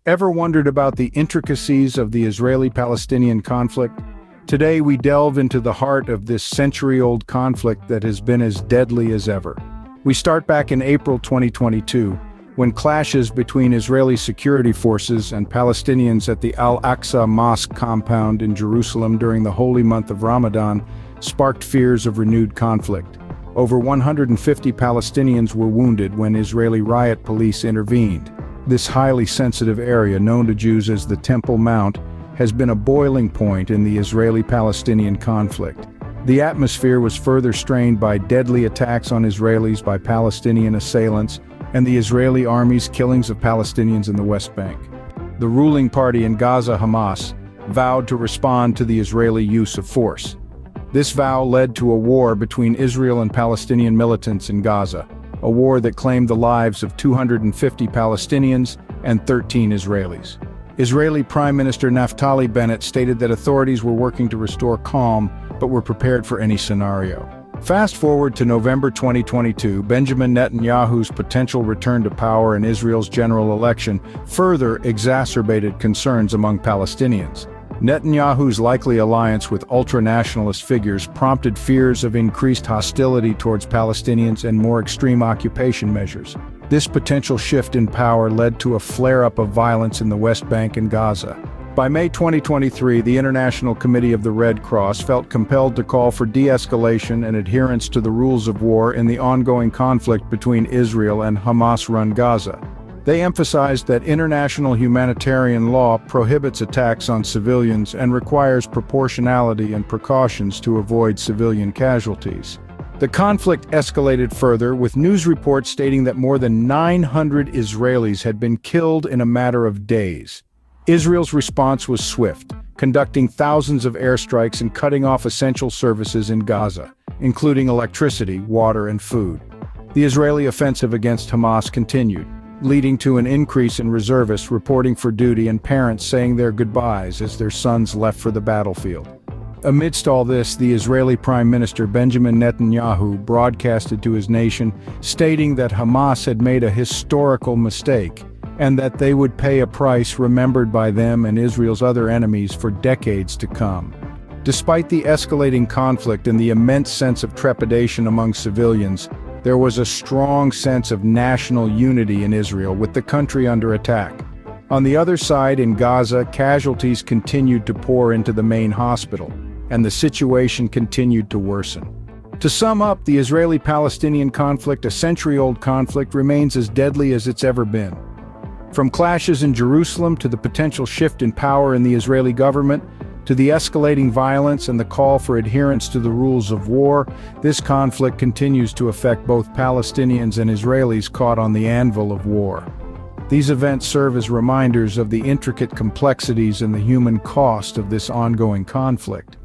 Ever wondered about the intricacies of the Israeli-Palestinian conflict? Today we delve into the heart of this century-old conflict that has been as deadly as ever. We start back in April 2022, when clashes between Israeli security forces and Palestinians at the Al-Aqsa Mosque compound in Jerusalem during the holy month of Ramadan sparked fears of renewed conflict. Over 150 Palestinians were wounded when Israeli riot police intervened. This highly sensitive area, known to Jews as the Temple Mount, has been a boiling point in the Israeli-Palestinian conflict. The atmosphere was further strained by deadly attacks on Israelis by Palestinian assailants and the Israeli army's killings of Palestinians in the West Bank. The ruling party in Gaza, Hamas, vowed to respond to the Israeli use of force. This vow led to a war between Israel and Palestinian militants in Gaza, a war that claimed the lives of 250 Palestinians and 13 Israelis. Israeli Prime Minister Naftali Bennett stated that authorities were working to restore calm, but were prepared for any scenario. Fast forward to November 2022, Benjamin Netanyahu's potential return to power in Israel's general election further exacerbated concerns among Palestinians. Netanyahu's likely alliance with ultra-nationalist figures prompted fears of increased hostility towards Palestinians and more extreme occupation measures. This potential shift in power led to a flare-up of violence in the West Bank and Gaza. By May 2023, the International Committee of the Red Cross felt compelled to call for de-escalation and adherence to the rules of war in the ongoing conflict between Israel and Hamas-run Gaza. They emphasized that international humanitarian law prohibits attacks on civilians and requires proportionality and precautions to avoid civilian casualties. The conflict escalated further, with news reports stating that more than 900 Israelis had been killed in a matter of days. Israel's response was swift, conducting thousands of airstrikes and cutting off essential services in Gaza, including electricity, water, and food. The Israeli offensive against Hamas continued, leading to an increase in reservists reporting for duty and parents saying their goodbyes as their sons left for the battlefield. Amidst all this, the Israeli Prime Minister Benjamin Netanyahu broadcasted to his nation, stating that Hamas had made a historical mistake and that they would pay a price remembered by them and Israel's other enemies for decades to come. Despite the escalating conflict and the immense sense of trepidation among civilians, there was a strong sense of national unity in Israel, with the country under attack. On the other side, in Gaza, casualties continued to pour into the main hospital, and the situation continued to worsen. To sum up, the Israeli-Palestinian conflict, a century-old conflict, remains as deadly as it's ever been. From clashes in Jerusalem to the potential shift in power in the Israeli government, to the escalating violence and the call for adherence to the rules of war, this conflict continues to affect both Palestinians and Israelis caught on the anvil of war. These events serve as reminders of the intricate complexities and the human cost of this ongoing conflict.